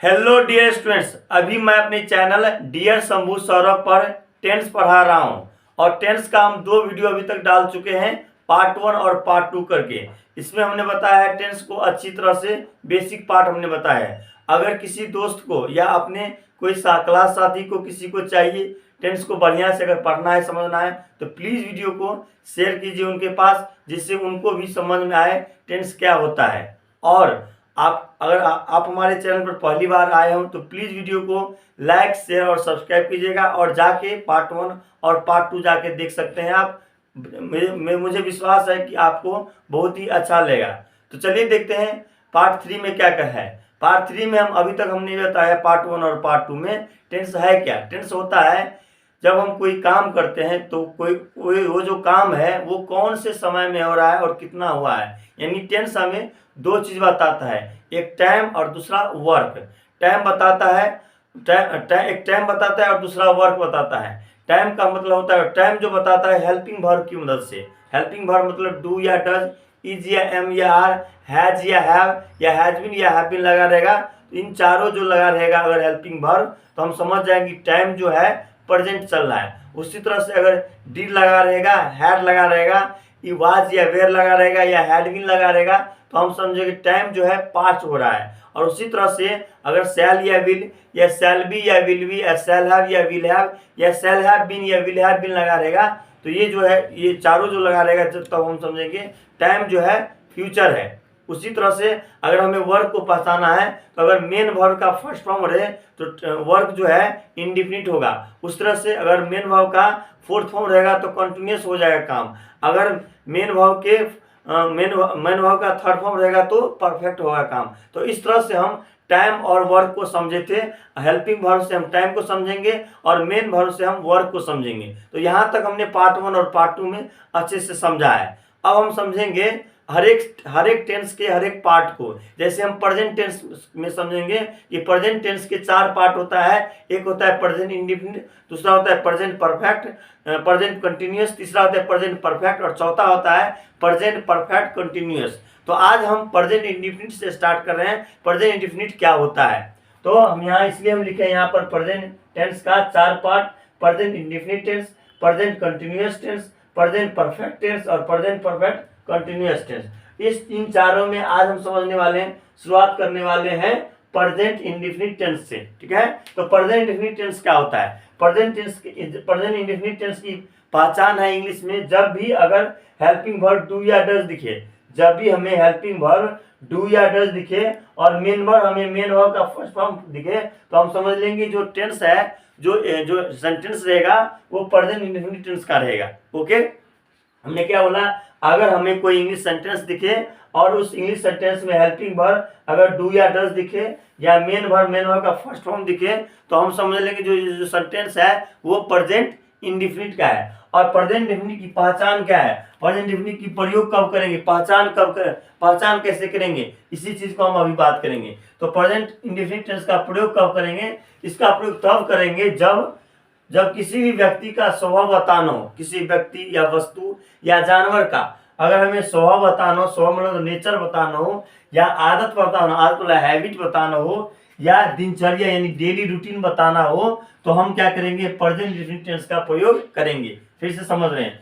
Hello dear students, अभी मैं अपने चैनल डियर शंभू सौरभ पर टेंस पढ़ा रहा हूं और टेंस का हम 2 वीडियो अभी तक डाल चुके हैं, पार्ट 1 और पार्ट 2 करके। इसमें हमने बताया है टेंस को अच्छी तरह से, बेसिक पार्ट हमने बताया है। अगर किसी दोस्त को या अपने कोई क्लास साथी को किसी को चाहिए टेंस को बढ़िया से अगर पढ़ना है, समझना है, तो प्लीज़ वीडियो को शेयर कीजिए उनके पास, जिससे उनको भी समझ में आए टेंस क्या होता है। और अगर आप हमारे चैनल पर पहली बार आए हो तो प्लीज़ वीडियो को लाइक, शेयर और सब्सक्राइब कीजिएगा और जाके पार्ट 1 और पार्ट 2 जाके देख सकते हैं आप। मुझे विश्वास है कि आपको बहुत ही अच्छा लगेगा। तो चलिए देखते हैं पार्ट 3 में क्या क्या है। पार्ट 3 में हम अभी तक हमने बताया पार्ट 1 और पार्ट 2 में टेंस है क्या। टेंस होता है जब हम कोई काम करते हैं तो कोई वो जो काम है वो कौन से समय में हो रहा है और कितना हुआ है। यानी टेंस हमें 2 चीज़ बताता है, एक टाइम और दूसरा वर्क। टाइम बताता है, एक टाइम बताता है और दूसरा वर्क बताता है। टाइम का मतलब होता है, टाइम जो बताता है हेल्पिंग वर्ब की मदद से। हेल्पिंग वर्ब मतलब डू या डज, इज या एम या आर, हैज या हैव या हैज बीन या हैव बीन लगा रहेगा। इन चारों जो लगा रहेगा अगर हेल्पिंग वर्ब, तो हम समझ जाएंगे टाइम जो है प्रेजेंट चल रहा है। उसी तरह से अगर डिड लगा रहेगा, हैड लगा रहेगा, वाज या वेयर लगा रहेगा या हैड बीन लगा रहेगा, तो हम समझेंगे टाइम जो है पास्ट हो रहा है। और उसी तरह से अगर शैल या विल या शैल बी या विल बी या शैल हैव या विल हैव या शैल हैव बीन या विल हैव बीन लगा रहेगा, तो ये जो है ये चारों जो लगा रहेगा तब हम समझेंगे टाइम जो है फ्यूचर है। उसी तरह से अगर हमें वर्क को पहचाना है तो अगर मेन वर्ब का फर्स्ट फॉर्म रहे तो वर्क जो है इंडिफिनिट होगा। उस तरह से अगर मेन वर्ब का फोर्थ फॉर्म रहेगा तो कंटिन्यूस हो जाएगा काम। अगर मेन वर्ब के मेन वर्ब का थर्ड फॉर्म रहेगा तो परफेक्ट होगा काम। तो इस तरह से हम टाइम और वर्क को समझे थे। हेल्पिंग वर्ब से हम टाइम को समझेंगे और मेन वर्ब से हम वर्क को समझेंगे। तो यहाँ तक हमने पार्ट 1 और पार्ट 2 में अच्छे से समझा है। अब हम समझेंगे हर एक टेंस के हर एक पार्ट को। जैसे हम प्रेजेंट टेंस में समझेंगे कि प्रेजेंट टेंस के 4 पार्ट होता है। एक होता है प्रेजेंट इंडिफिनिट, दूसरा होता है प्रेजेंट परफेक्ट, प्रेजेंट कंटिन्यूअस, तीसरा होता है प्रेजेंट परफेक्ट और चौथा होता है प्रेजेंट परफेक्ट कंटिन्यूअस। तो आज हम प्रेजेंट इंडिफिनिट से स्टार्ट कर रहे हैं। प्रेजेंट इंडिफिनिट क्या होता है, तो हम यहाँ इसलिए हम लिखे यहाँ पर प्रेजेंट टेंस का 4 part: present indefinite tense, present continuous tense, present perfect tense और प्रेजेंट परफेक्ट कंटिन्यूअस टेंस। इस इन चारों में आज हम समझने वाले हैं, शुरुआत करने वाले हैं प्रेजेंट इंडिफिनिट टेंस से। ठीक है, तो प्रेजेंट इंडिफिनिट टेंस क्या होता है। प्रेजेंट इंडिफिनिट टेंस की पहचान है इंग्लिश में, जब भी अगर हेल्पिंग वर्ब डू या डज दिखे, जब भी हमें हेल्पिंग वर्ब डू या डज दिखे और मेन वर्ब हमें मेन वर्ब का फर्स्ट फॉर्म दिखे, तो हम समझ लेंगे जो टेंस है, जो सेंटेंस रहेगा वो प्रेजेंट इंडिफिनिट टेंस का रहेगा। ओके, हमने क्या बोला, अगर हमें कोई इंग्लिश सेंटेंस दिखे और उस इंग्लिश सेंटेंस में हेल्पिंग वर्ब अगर डू या डज दिखे या मेन वर्ब का फर्स्ट फॉर्म दिखे, तो हम समझ लेंगे जो सेंटेंस है वो प्रेजेंट इंडिफिनिट का है। और प्रेजेंट इंडिफिनिट की पहचान क्या है, प्रेजेंट इंडिफिनिट की प्रयोग कब करेंगे, पहचान कैसे करेंगे, इसी चीज को हम अभी बात करेंगे। तो प्रेजेंट इंडिफिनिट टेंस का प्रयोग कब करेंगे, इसका प्रयोग तब करेंगे जब किसी भी व्यक्ति का स्वभाव बताना हो, किसी व्यक्ति या वस्तु या जानवर का अगर हमें स्वभाव बताना हो, स्वभाव मतलब नेचर बताना हो, या आदत बताना, आदत मतलब हैबिट बताना हो, या दिनचर्या यानी डेली रूटीन बताना हो, तो हम क्या करेंगे, प्रेजेंट इंडिफिनिट टेंस का प्रयोग करेंगे। फिर से समझ रहे हैं,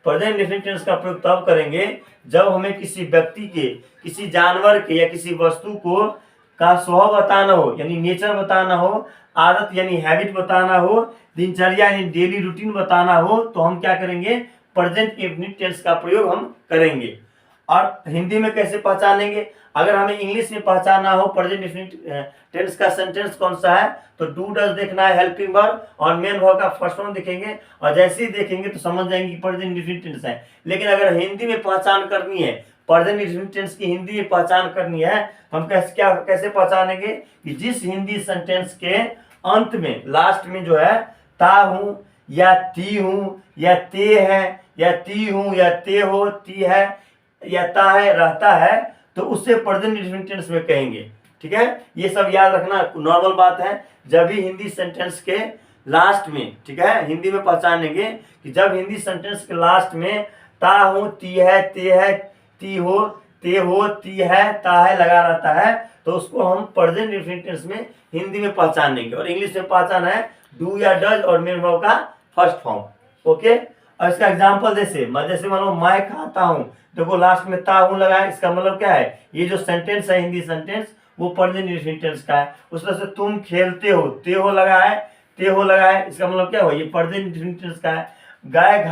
प्रेजेंट इंडिफिनिट टेंस का प्रयोग तब करेंगे जब हमें किसी व्यक्ति के, किसी जानवर के या किसी वस्तु को का स्वभाव बताना हो यानी नेचर बताना हो, आदत यानी हैबिट बताना हो, दिनचर्या यानी डेली रूटीन बताना हो, तो हम क्या करेंगे, प्रेजेंट इंडिफिनिट टेंस का प्रयोग हम करेंगे। और हिंदी में कैसे पहचानेंगे, अगर हमें इंग्लिश में पहचानना हो प्रेजेंट इंडिफिनिट टेंस का सेंटेंस कौन सा है, तो डू डज देखना है हेल्पिंग वर्ब और मेन वर्ब का फर्स्ट फॉर्म देखेंगे और जैसे ही देखेंगे तो समझ जाएंगे कि प्रेजेंट इंडिफिनिट टेंस है। लेकिन अगर हिंदी में पहचान करनी है, प्रेजेंट इंडिफिनिट टेंस की हिंदी में पहचान करनी है, हम कैसे पहचानेंगे कि जिस हिंदी सेंटेंस के अंत में लास्ट में जो है ता हूं या ती हूं या ते है या ती हूं या ते हो, ती है या ता है, रहता है, तो उससे प्रेजेंट इंडिफिनिट टेंस में कहेंगे। ठीक है, ये सब याद रखना, नॉर्मल बात है। जब भी हिंदी सेंटेंस के लास्ट में, ठीक है, हिंदी में पहचानेंगे कि जब हिंदी सेंटेंस के लास्ट में ता हूं, ती है, ते है, ती हो, ते हो, ती है, ता है लगा रहता है, तो उसको हम प्रेजेंट इंडेफिनिट टेंस में हिंदी में पहचानेंगे। और इंग्लिश में पहचान है डू या डज और मेन वर्ब का फर्स्ट फॉर्म। ओके, और इसका एग्जांपल जैसे मान लो मैं खाता हूँ, देखो लास्ट में ता हूँ लगा है, इसका मतलब क्या है, ये जो सेंटेंस है हिंदी सेंटेंस वो प्रेजेंट इंडेफिनिट टेंस का है। उस तरह से तुम खेलते हो, ते हो लगा है, ते हो लगा है, इसका मतलब क्या हुआ, ये प्रेजेंट इंडेफिनिट टेंस का है। गाय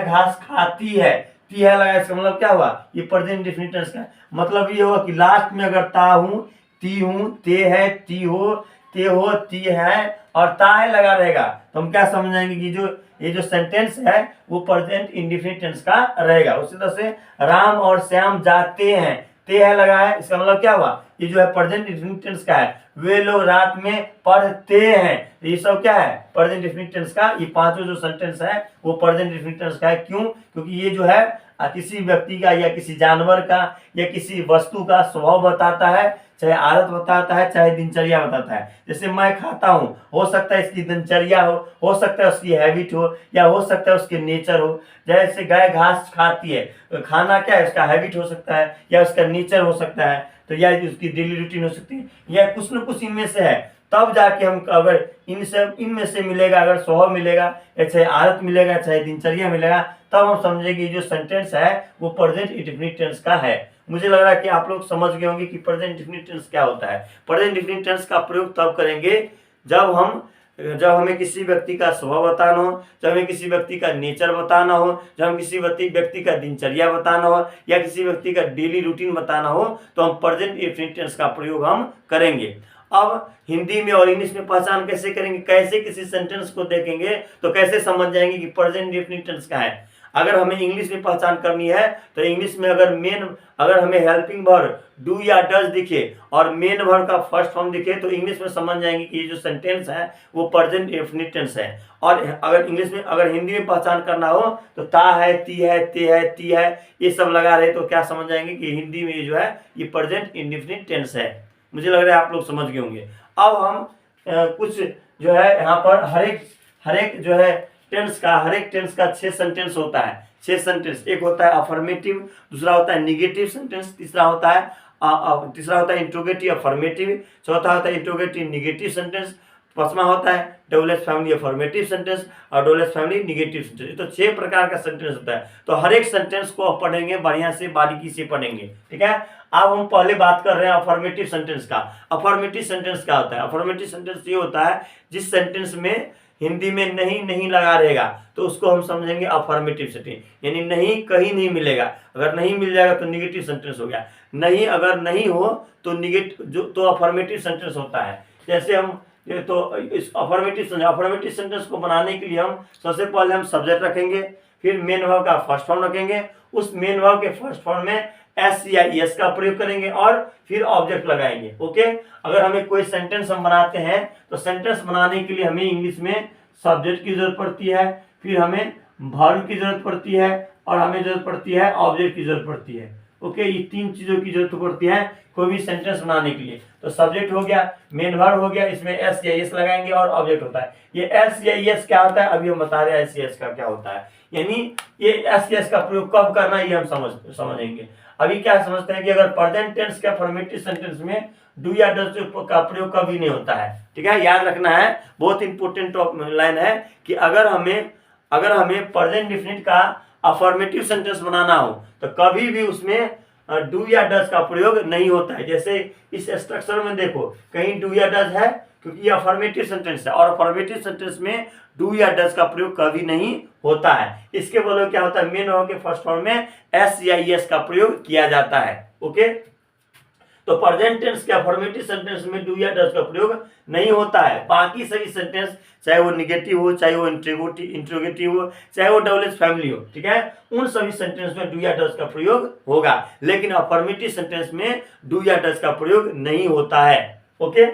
घास खाती है, ती है लगा, इसका मतलब क्या हुआ, ये प्रेजेंट इंडेफिनिट टेंस का है। मतलब ये हुआ कि लास्ट में अगर ता हूँ, ती हूँ, ते है, ती हो, ती है और ता है लगा रहेगा, तो हम क्या समझ जाएंगे कि ये जो सेंटेंस है वो प्रेजेंट इंडेफिनिट टेंस का रहेगा। उसी तरह से राम और श्याम जाते हैं, ते है लगा है, इसका मतलब क्या हुआ, ये जो है प्रेजेंट इंडेफिनिट टेंस का है। वे लोग रात में पढ़ते हैं, ये सब क्या है, प्रेजेंट इंडेफिनिट टेंस का। ये पांचों जो सेंटेंस है वो प्रेजेंट इंडेफिनिट टेंस का है। क्यों? क्योंकि ये जो है किसी व्यक्ति का या किसी जानवर का या किसी वस्तु का स्वभाव बताता है, चाहे आदत बताता है, चाहे दिनचर्या बताता है। जैसे मैं खाता हूँ, हो सकता है इसकी दिनचर्या हो सकता है उसकी हैबिट हो, या हो सकता है उसके नेचर हो। जैसे गाय घास खाती है, तो खाना क्या है, उसका हैबिट हो सकता है या उसका नेचर हो सकता है, तो या उसकी डेली रूटीन हो सकती है, या कुछ न कुछ इनमें से है। तब जाके हम अगर इनमें से मिलेगा, अगर स्वभाव मिलेगा या चाहे आदत मिलेगा, चाहे दिनचर्या मिलेगा, तब हम समझेंगे जो सेंटेंस है वो प्रेजेंट इंडेफिनिट टेंस का है। मुझे लग रहा है कि आप लोग समझ गए होंगे कि प्रेजेंट इंडेफिनिट टेंस क्या होता है। प्रेजेंट इंडेफिनिट टेंस का प्रयोग तब करेंगे जब हमें किसी व्यक्ति का स्वभाव बताना हो, जब हमें किसी व्यक्ति का नेचर बताना हो, जब हम किसी व्यक्ति का दिनचर्या बताना हो, या किसी व्यक्ति का डेली रूटीन बताना हो, तो हम प्रेजेंट इंडेफिनिट टेंस का प्रयोग हम करेंगे। अब हिंदी में और इंग्लिश में पहचान कैसे करेंगे, कैसे किसी सेंटेंस को देखेंगे तो कैसे समझ जाएंगे कि प्रेजेंट इंडेफिनिट टेंस का है। अगर हमें इंग्लिश में पहचान करनी है तो इंग्लिश में अगर हमें हेल्पिंग वर्ब डू या डज दिखे और मेन वर्ब का फर्स्ट फॉर्म दिखे, तो इंग्लिश में समझ जाएंगे कि ये जो सेंटेंस है वो प्रेजेंट इंडेफिनिट टेंस है। और अगर हिंदी में पहचान करना हो तो ता है, ती है, ते है, ती है, ये सब लगा रहे, तो क्या समझ जाएंगे कि हिंदी में ये जो है ये प्रेजेंट इंडेफिनिट टेंस है। मुझे लग रहा है आप लोग समझ गए होंगे। अब हम कुछ जो है यहाँ पर हर एक जो है हर एक टेंस का 6 सेंटेंस होता है। 6 सेंटेंस, एक होता है अफर्मेटिव, दूसरा होता है निगेटिव सेंटेंस, तीसरा होता है इंट्रोगेटिव अफर्मेटिव, चौथा होता है इंट्रोगेटिव निगेटिव सेंटेंस, पांचवा होता है double S family affirmative sentence और double S family negative sentence. तो 6 प्रकार का सेंटेंस होता है। तो हर एक सेंटेंस को आप पढ़ेंगे, बढ़िया से बारीकी से पढ़ेंगे, ठीक है। अब हम पहले बात कर रहे हैं अफर्मेटिव सेंटेंस का। अफर्मेटिव सेंटेंस क्या होता है? अफर्मेटिव सेंटेंस ये होता है जिस सेंटेंस में हिंदी में नहीं लगा रहेगा तो उसको हम समझेंगे अफर्मेटिव सेंटेंस, यानी नहीं कहीं नहीं मिलेगा। अगर नहीं मिल जाएगा तो निगेटिव सेंटेंस हो गया। नहीं अगर नहीं हो तो तो अफर्मेटिव सेंटेंस होता है। जैसे हम तो इस अफर्मेटिव सेंटेंस को बनाने के लिए हम सबसे पहले हम सब्जेक्ट रखेंगे, फिर मेन वर्ब का फर्स्ट फॉर्म रखेंगे, उस मेन वर्ब के फर्स्ट फॉर्म में एस या एस का प्रयोग करेंगे और फिर ऑब्जेक्ट लगाएंगे। ओके, अगर हमें कोई सेंटेंस हम बनाते हैं तो सेंटेंस बनाने के लिए हमें इंग्लिश में सब्जेक्ट की जरूरत पड़ती है, फिर हमें वर्ब की जरूरत पड़ती है और हमें जरूरत पड़ती है ऑब्जेक्ट की जरूरत पड़ती है। ओके, ये 3 चीजों की जरूरत पड़ती है कोई भी सेंटेंस बनाने के लिए। तो सब्जेक्ट हो गया, मेन वर्ब हो गया, इसमें एस या एस लगाएंगे और ऑब्जेक्ट होता है। ये एस या एस क्या होता है अभी हम बता रहे हैं, एस या एस का क्या होता है, यानी ये एस या एस का प्रयोग कब करना है ये हम समझेंगे। अभी क्या समझते हैं कि अगर प्रेजेंट टेंस के अफर्मेटिव सेंटेंस में डू या डज का प्रयोग कभी नहीं होता है, ठीक है। याद रखना है, बहुत इंपॉर्टेंट लाइन है कि अगर हमें प्रेजेंट इंडेफिनिट का अफर्मेटिव सेंटेंस बनाना हो तो कभी भी उसमें डू या डज का प्रयोग नहीं होता है। जैसे इस स्ट्रक्चर में देखो, कहीं डू या डज है क्योंकि ये अफर्मेटिव सेंटेंस है और अफर्मेटिव सेंटेंस में डू या डज का प्रयोग कभी नहीं होता है। इसके बदले क्या होता है, मेन वर्ब के फर्स्ट फॉर्म में एस या एस का प्रयोग किया जाता है। ओके, तो प्रेजेंट टेंस के अफर्मेटिव सेंटेंस में डू या डज का प्रयोग नहीं होता है। बाकी सभी सेंटेंस चाहे वो निगेटिव हो, चाहे वो इंट्रोगेटिव हो, चाहे वो डबल एस फैमिली हो, ठीक है, उन सभी सेंटेंस में डू या डज का प्रयोग होगा, लेकिन अफर्मेटिव सेंटेंस में डू या डज का प्रयोग नहीं होता है। ओके,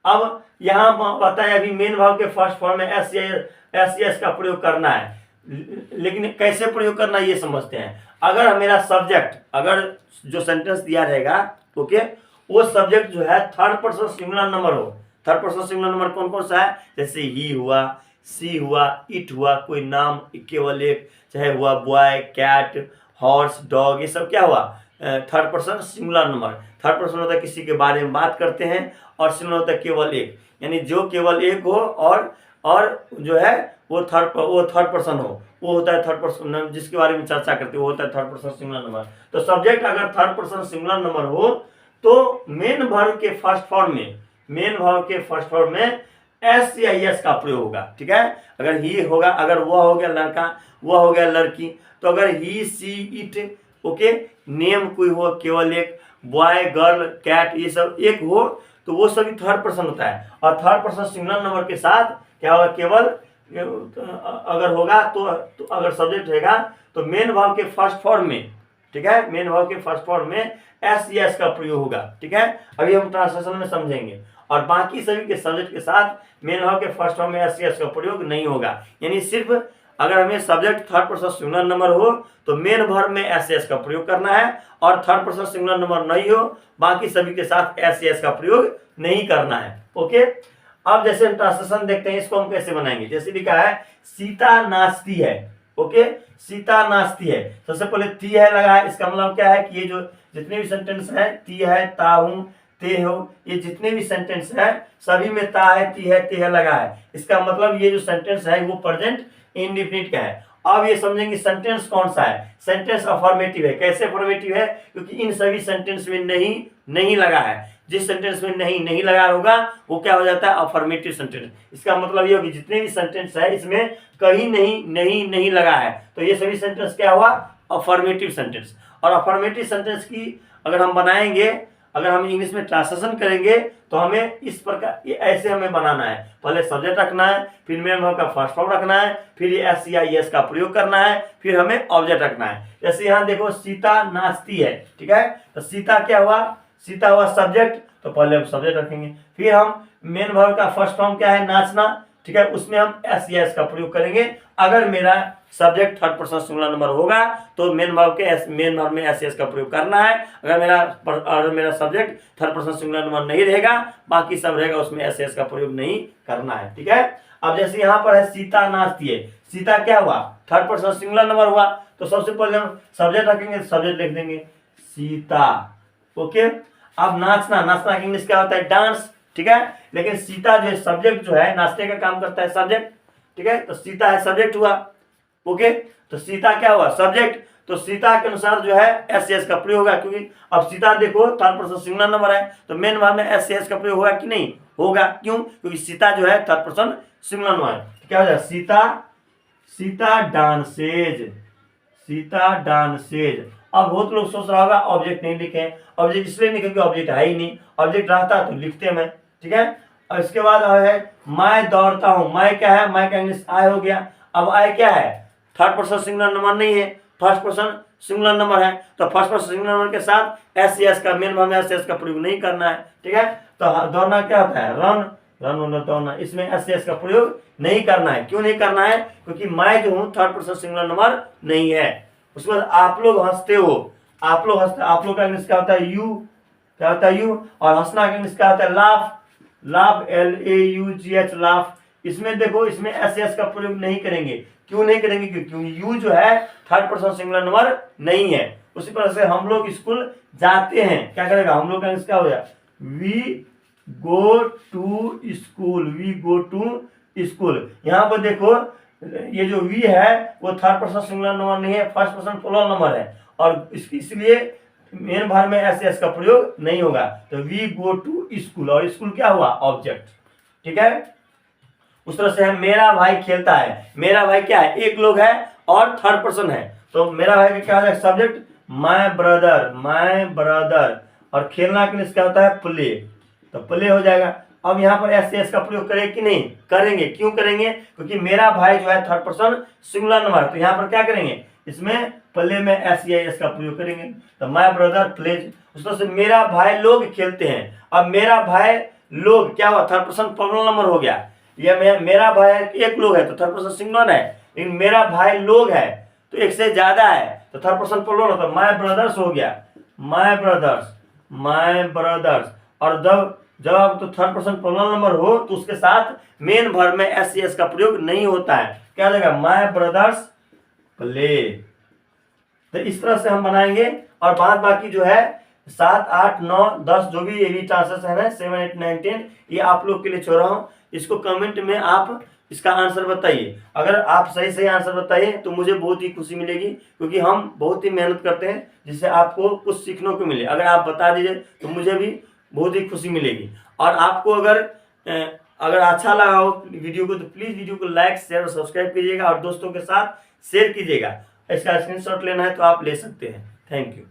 अब यहाँ बताया अभी मेन वर्ब के फर्स्ट फॉर्म में एस या एस का प्रयोग करना है, लेकिन कैसे प्रयोग करना ये समझते हैं। अगर मेरा सब्जेक्ट, अगर जो सेंटेंस दिया रहेगा, ओके, वो सब्जेक्ट जो है थर्ड पर्सन सिंगुलर नंबर हो। थर्ड पर्सन सिंगुलर नंबर कौन कौन सा है, जैसे ही हुआ, सी हुआ, इट हुआ, कोई नाम केवल एक, चाहे हुआ बॉय, कैट, हॉर्स, डॉग, ये सब क्या हुआ third person singular number. Third person होता है किसी के बारे में बात करते हैं, और सिंगुलर होता है केवल एक, यानी जो केवल एक हो और जो है वो थर्ड पर्सन हो, वो होता है थर्ड पर्सन, जिसके बारे में चर्चा करते हैं वो होता है थर्ड पर्सन सिंगुलर नंबर। तो सब्जेक्ट अगर थर्ड पर्सन सिंगुलर नंबर हो तो मेन वर्ब के फर्स्ट फॉर्म में एस या एस का प्रयोग होगा। ठीक है, अगर ही होगा, अगर वह हो गया लड़का, वह हो गया लड़की, तो अगर ही, सी, इट, ओके, नेम कोई हो केवल एक, बॉय, गर्ल, कैट, ये सब एक हो तो वो सभी थर्ड पर्सन होता है। और थर्ड पर्सन सिंगुलर नंबर के साथ क्या होगा, केवल अगर होगा तो अगर सब्जेक्ट रहेगा तो मेन वर्ब के फर्स्ट फॉर्म में, ठीक है, मेन वर्ब के फर्स्ट फॉर्म में एस एस का प्रयोग होगा। ठीक है, अभी हम ट्रांसलेशन में समझेंगे। और बाकी सभी के सब्जेक्ट के साथ मेन वर्ब के फर्स्ट फॉर्म में एस एस का प्रयोग नहीं होगा, यानी सिर्फ अगर हमें subject third person singular number हो तो मेन वर्ब में एस एस का प्रयोग करना है, और थर्ड पर्सन सिंगुलर नंबर नहीं हो बाकी सभी के साथ एस एस का प्रयोग नहीं करना है। ओके, अब जैसे हम ट्रांसलेशन देखते हैं, इसको हम कैसे बनाएंगे। जैसे लिखा है सीता नाचती है, ओके, सीता नाचती है, सबसे पहले ती है लगा है, इसका मतलब क्या है कि ये जो जितने भी सेंटेंस है, ती है, ता हूं, ते हो, ये जितने भी सेंटेंस है सभी में ता है, ती है, ते है लगा है। इसका मतलब ये जो सेंटेंस है वो प्रेजेंट इंडेफिनिट का है। अब ये समझेंगे सेंटेंस कौन सा है, सेंटेंस अफर्मेटिव है। कैसे अफर्मेटिव है, क्योंकि इन सभी सेंटेंस में नहीं लगा है। जिस सेंटेंस में नहीं लगा होगा वो क्या हो जाता है, अफर्मेटिव सेंटेंस। इसका मतलब ये होगी जितने भी सेंटेंस है इसमें कहीं नहीं लगा है, तो ये सभी सेंटेंस क्या हुआ, अफर्मेटिव सेंटेंस। और अफर्मेटिव सेंटेंस की अगर हम बनाएंगे, अगर हम इंग्लिश में ट्रांसलेशन करेंगे तो हमें इस प्रकार ऐसे हमें बनाना है। पहले सब्जेक्ट रखना है, फिर मेन वर्ब का फर्स्ट फॉर्म रखना है, फिर ये एस या एस का प्रयोग करना है, फिर हमें ऑब्जेक्ट रखना है। जैसे यहाँ देखो सीता नाचती है, ठीक है, तो सीता क्या हुआ, सीता हुआ सब्जेक्ट, तो पहले हम सब्जेक्ट रखेंगे, फिर हम मेन वर्ब का फर्स्ट फॉर्म क्या है, नाचना, ठीक है, उसमें हम एस या एस का प्रयोग करेंगे। अगर मेरा subject third person singular number होगा तो मेन वर्ब में एस एस का प्रयोग करना है। अगर मेरा subject third person singular number नहीं रहेगा, बाकी सब रहेगा, उसमें एस एस का प्रयोग नहीं करना है। ठीक है, अब जैसे यहाँ पर है सीता नाचती है, सीता क्या हुआ, थर्ड पर्सन सिंगुलर नंबर हुआ, तो सबसे पहले हम सब्जेक्ट रखेंगे, सब्जेक्ट लिख देंगे सीता। ओके, अब नाचना का इंग्लिश क्या होता है, डांस। ठीक है, लेकिन सीता जो है सब्जेक्ट जो है, नाचने का काम करता है सब्जेक्ट। ठीक है, तो सीता है सब्जेक्ट हुआ। ओके, तो सीता क्या हुआ, सब्जेक्ट, तो सीता के अनुसार जो है एस एस का प्रयोग होगा, क्योंकि अब सीता देखो थर्ड पर्सन सिंगुलर नंबर है, तो मेन वर्ब में एस एस का प्रयोग होगा कि नहीं होगा, क्यों, क्योंकि सीता जो है थर्ड पर्सन सिंगुलर नंबर है। तो क्या हो जाएगा, सीता डांसेज, सीता डांसेज। अब बहुत लोग सोच रहा होगा ऑब्जेक्ट नहीं लिखे, ऑब्जेक्ट इसलिए नहीं क्योंकि ऑब्जेक्ट है ही नहीं, ऑब्जेक्ट रहता तो लिखते मैं। ठीक है, और इसके बाद है मैं दौड़ता हूं, मैं क्या है, मैं का इंग्लिश आई हो गया। अब आई क्या है, थर्ड पर्सन सिंगुलर नंबर नहीं है, फर्स्ट पर्सन सिंगुलर नंबर है, तो फर्स्ट पर्सन सिंगुलर नंबर के साथ एस एस का मेन वर्ब में एस एस का प्रयोग नहीं करना है। ठीक है, तो दौड़ना क्या होता है, रन दौड़ना, इसमें एस एस का प्रयोग नहीं करना है। क्यों नहीं करना है, क्योंकि मैं जो हूँ थर्ड पर्सन सिंगुलर नंबर नहीं है। उसके बाद आप लोग हंसते हो, आप लोग का इंग्लिश क्या होता है, यू, क्या होता है यू, और हंसना का इंग्लिश क्या होता है, लाफ, LAUGH, लाफ। इसमें देखो, इसमें एस एस का प्रयोग नहीं करेंगे। क्यों नहीं करेंगे, क्योंकि यू जो है थर्ड पर्सन सिंगुलर नंबर नहीं है। उसी तरह से हम लोग स्कूल जाते हैं, क्या करेगा, हम लोग का क्या हो गया, we go to school, we go to school. यहाँ पर देखो ये जो वी है वो थर्ड पर्सन सिंगुलर नंबर नहीं है, फर्स्ट पर्सन प्लूरल नंबर है, और इसलिए मेन वर्ब में एस एस का प्रयोग नहीं होगा। तो वी गो टू स्कूल, और स्कूल क्या हुआ, ऑब्जेक्ट। ठीक है, उस तरह से है मेरा भाई खेलता है, मेरा भाई क्या है, एक लोग है और थर्ड पर्सन है, तो मेरा भाई का क्या होता है, सब्जेक्ट माय ब्रदर, और खेलना के लिए क्या होता है, प्ले, तो प्ले हो जाएगा। अब यहाँ पर एस एस का प्रयोग करेंगे कि नहीं करेंगे, क्यों करेंगे, क्योंकि मेरा भाई जो है थर्ड पर्सन सिंगुलर नंबर, तो यहाँ पर क्या करेंगे, इसमें प्ले में एस या एस का प्रयोग करेंगे, तो माय ब्रदर प्लेज। उस तरह से मेरा भाई लोग खेलते हैं, अब मेरा भाई लोग क्या हुआ, थर्ड पर्सन प्लूरल नंबर हो गया। ये मेरा भाई एक लोग है तो थर्ड पर्सन सिंगुलर है, लेकिन मेरा भाई लोग है तो एक से ज्यादा है तो थर्ड पर्सन प्लूरल, तो माय ब्रदर्स हो गया, माय ब्रदर्स। और जब आप तो थर्ड पर्सन प्लूरल नंबर हो तो उसके साथ मेन वर्ब में एस एस का प्रयोग नहीं होता है। क्या हो जाएगा, माय ब्रदर्स प्ले, तो इस तरह से हम बनाएंगे। और बाद बाकी जो है 7, 8, 9, 10 जो भी ये भी ट्रांसेक्शन है 7, 8, 9, 10 ये आप लोग के लिए छोड़ रहा हूँ। इसको कमेंट में आप इसका आंसर बताइए। अगर आप सही सही आंसर बताइए तो मुझे बहुत ही खुशी मिलेगी, क्योंकि हम बहुत ही मेहनत करते हैं जिससे आपको कुछ सीखने को मिले। अगर आप बता दीजिए तो मुझे भी बहुत ही खुशी मिलेगी। और आपको अगर अच्छा लगा हो वीडियो को तो प्लीज़ वीडियो को लाइक, शेयर और सब्सक्राइब कीजिएगा और दोस्तों के साथ शेयर कीजिएगा। इसका स्क्रीनशॉट लेना है तो आप ले सकते हैं। Thank you.